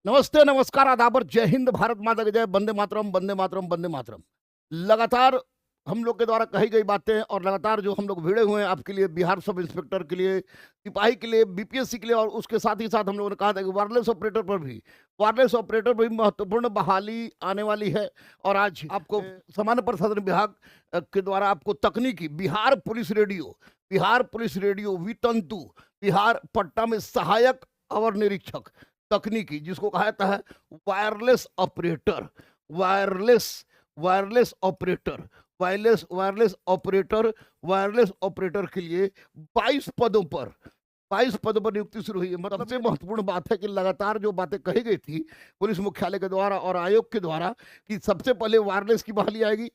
नमस्ते, नमस्कार, आदाब और जय हिंद, भारत माता की जय, वंदे मातरम, वंदे मातरम, वंदे मातरम। लगातार हम लोग के द्वारा कही गई बातें और लगातार जो हम लोग भिड़े हुए हैं आपके लिए, बिहार सब इंस्पेक्टर के लिए, सिपाही के लिए, बीपीएससी के लिए, और उसके साथ ही साथ हम लोगों ने कहा था कि वायरलेस ऑपरेटर पर भी महत्वपूर्ण बहाली आने वाली है। और आज आपको सामान्य प्रशासन विभाग के द्वारा आपको तकनीकी बिहार पुलिस रेडियो वितंतु बिहार पट्टा में सहायक अवर निरीक्षक तकनीकी, जिसको कहा जाता है wireless operator, wireless wireless operator wireless operator के लिए 22 पदों पर 22 पदों पर नियुक्ति शुरू हुई है। मतलब सबसे महत्वपूर्ण बात है कि लगातार जो बातें कही गई थी पुलिस मुख्यालय के द्वारा और आयोग के द्वारा कि सबसे पहले वायरलेस की बहाली आएगी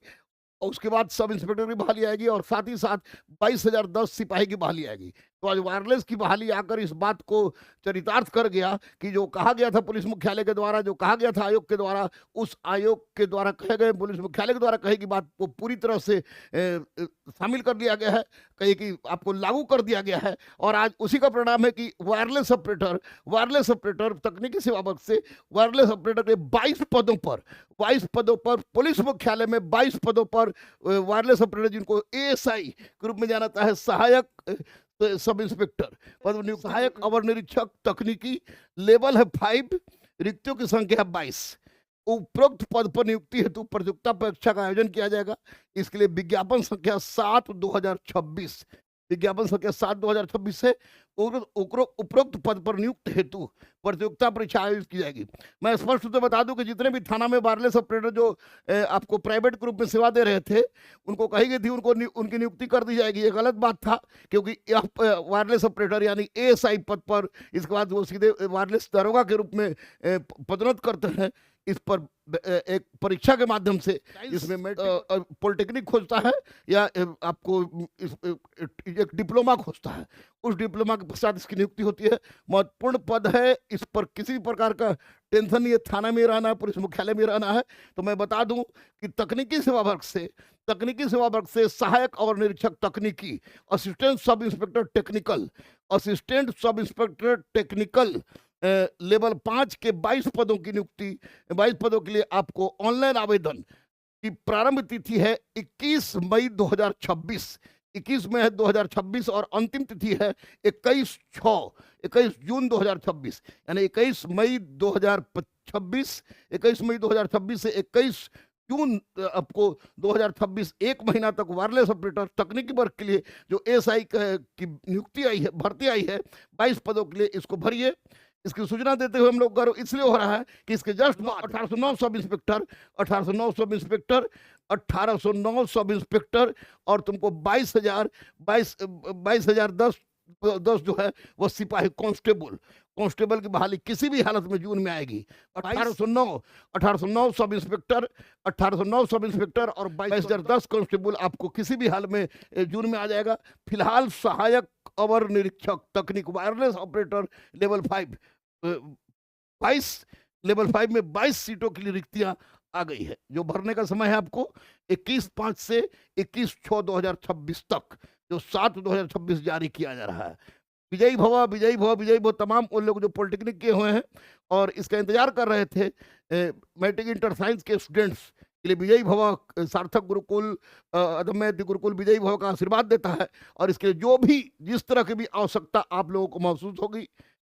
और उसके बाद सब इंस्पेक्टर की बहाली आएगी और साथ ही साथ 22,010 सिपाही की बहाली आएगी। तो आज वायरलेस की बहाली आकर इस बात को चरितार्थ कर गया कि जो कहा गया था पुलिस मुख्यालय के द्वारा, जो कहा गया था आयोग के द्वारा, उस आयोग के द्वारा कहे गए, पुलिस मुख्यालय के द्वारा कहे की बात को पूरी तरह से शामिल कर दिया गया है, कहे कि आपको लागू कर दिया गया है। और आज उसी का परिणाम है कि वायरलेस ऑपरेटर तकनीकी सेवा वर्ग से वायरलेस ऑपरेटर के 22 पदों पर पुलिस मुख्यालय में 22 पदों पर वायरलेस ऑपरेटर, जिनको एएसआई के रूप में जाना जाता है, सहायक सब इंस्पेक्टर पद नियुक्त, सहायक अवर निरीक्षक तकनीकी, लेवल है 5, रिक्तियों की संख्या 22। उपरोक्त पद पर नियुक्ति हेतु प्रतियोगिता परीक्षा का आयोजन किया जाएगा। इसके लिए विज्ञापन संख्या 7/2026 से उपरोक्त पद पर नियुक्त हेतु प्रतियोगिता परीक्षा आयोजित की जाएगी। मैं स्पष्ट रूप से बता दूं कि जितने भी थाना में वायरलेस ऑपरेटर जो आपको प्राइवेट के रूप में सेवा दे रहे थे, उनको कही गई थी उनकी नियुक्ति कर दी जाएगी। ये गलत बात था, क्योंकि वायरलेस ऑपरेटर यानी एएसआई पद पर इसके बाद वो सीधे वायरलेस दारोगा के रूप में पदोन्नत करते हैं। इस पर एक परीक्षा के माध्यम से इसमें पॉलिटेक्निक खोजता है या आपको एक डिप्लोमा खोजता है, उस डिप्लोमा के पश्चात इसकी नियुक्ति होती है। महत्वपूर्ण पद है, इस पर किसी भी प्रकार का टेंशन नहीं है, थाना में रहना है, पुलिस मुख्यालय में रहना है। तो मैं बता दूं कि तकनीकी सेवा वर्ग से सहायक और निरीक्षक तकनीकी, assistant sub inspector technical level 5 के 22 पदों की नियुक्ति, 22 पदों के लिए आपको ऑनलाइन आवेदन की प्रारंभ तिथि है 21 मई 2026, 21 मई 2026 और अंतिम तिथि है 21 जून 2026, यानी 21 मई 2026 से 21 जून आपको 2026 एक महीना तक वायरलेस ऑपरेटर तकनीकी वर्ग के लिए जो एएसआई की नियुक्ति आई है, भर्ती आई है 22 पदों के लिए, इसको भरिए। इसकी सूचना देते हुए हम लोग गर्व इसलिए हो रहा है कि इसके जस्ट 1809 सब इंस्पेक्टर और तुमको 22,010 जो है वो सिपाही कांस्टेबल की बहाली किसी भी हालत में जून में आएगी। 1809 सब इंस्पेक्टर और 22,010 कांस्टेबल आपको किसी भी हाल में जून में आ जाएगा। फिलहाल सहायक अवर निरीक्षक तकनीक वायरलेस ऑपरेटर लेवल 5 में 22 सीटों के लिए रिक्तियां आ गई है। जो भरने का समय है आपको 21/5 से 21/6/2026 तक, जो 7/2026 जारी किया जा रहा है। विजयी भव तमाम उन लोग जो पॉलिटेक्निक किए हुए हैं और इसका इंतजार कर रहे थे, मैट्रिक इंटर साइंस के स्टूडेंट्स के लिए विजयी भव, सार्थक गुरुकुल, अदम्य गुरुकुल विजयी भव का आशीर्वाद देता है। और इसके जो भी जिस तरह की भी आवश्यकता आप लोगों को महसूस होगी,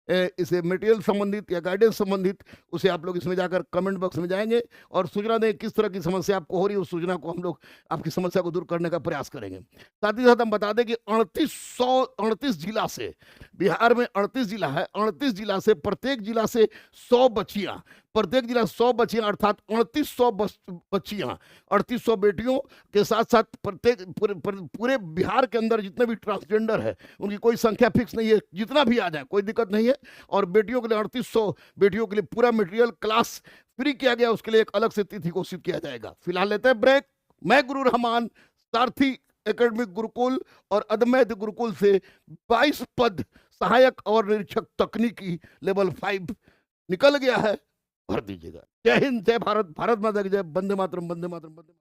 इसे मटेरियल संबंधित या गाइडेंस संबंधित, उसे आप लोग इसमें जाकर कमेंट बॉक्स में जाएंगे और सूचना दें किस तरह की समस्या आपको हो रही है। उस सूचना को हम लोग आपकी समस्या को दूर करने का प्रयास करेंगे। साथ ही साथ हम बता दें कि 38 जिला से, बिहार में 38 जिला है, 38 जिला से प्रत्येक जिला से 100 बच्चियां, अर्थात 3800 बच्चियां, 3800 बेटियों के साथ साथ प्रत्येक पूरे बिहार के अंदर जितने भी ट्रांसजेंडर है उनकी कोई संख्या फिक्स नहीं है, जितना भी आ जाए कोई दिक्कत नहीं है। और बेटियों के लिए 3800 बेटियों के लिए पूरा मटेरियल क्लास फ्री किया गया, उसके लिए एक अलग से तिथि घोषित किया जाएगा। फिलहाल लेते हैं ब्रेक। मैं गुरु रहमान, सारथी एकेडमिक गुरुकुल और अदम्य गुरुकुल से 22 पद सहायक और निरीक्षक तकनीकी लेवल 5 निकल गया है, भर दीजिएगा। जय हिंद, जय भारत, भारत माता की जय, वंदे मातरम, वंदे मातरम, वंदे मातरम।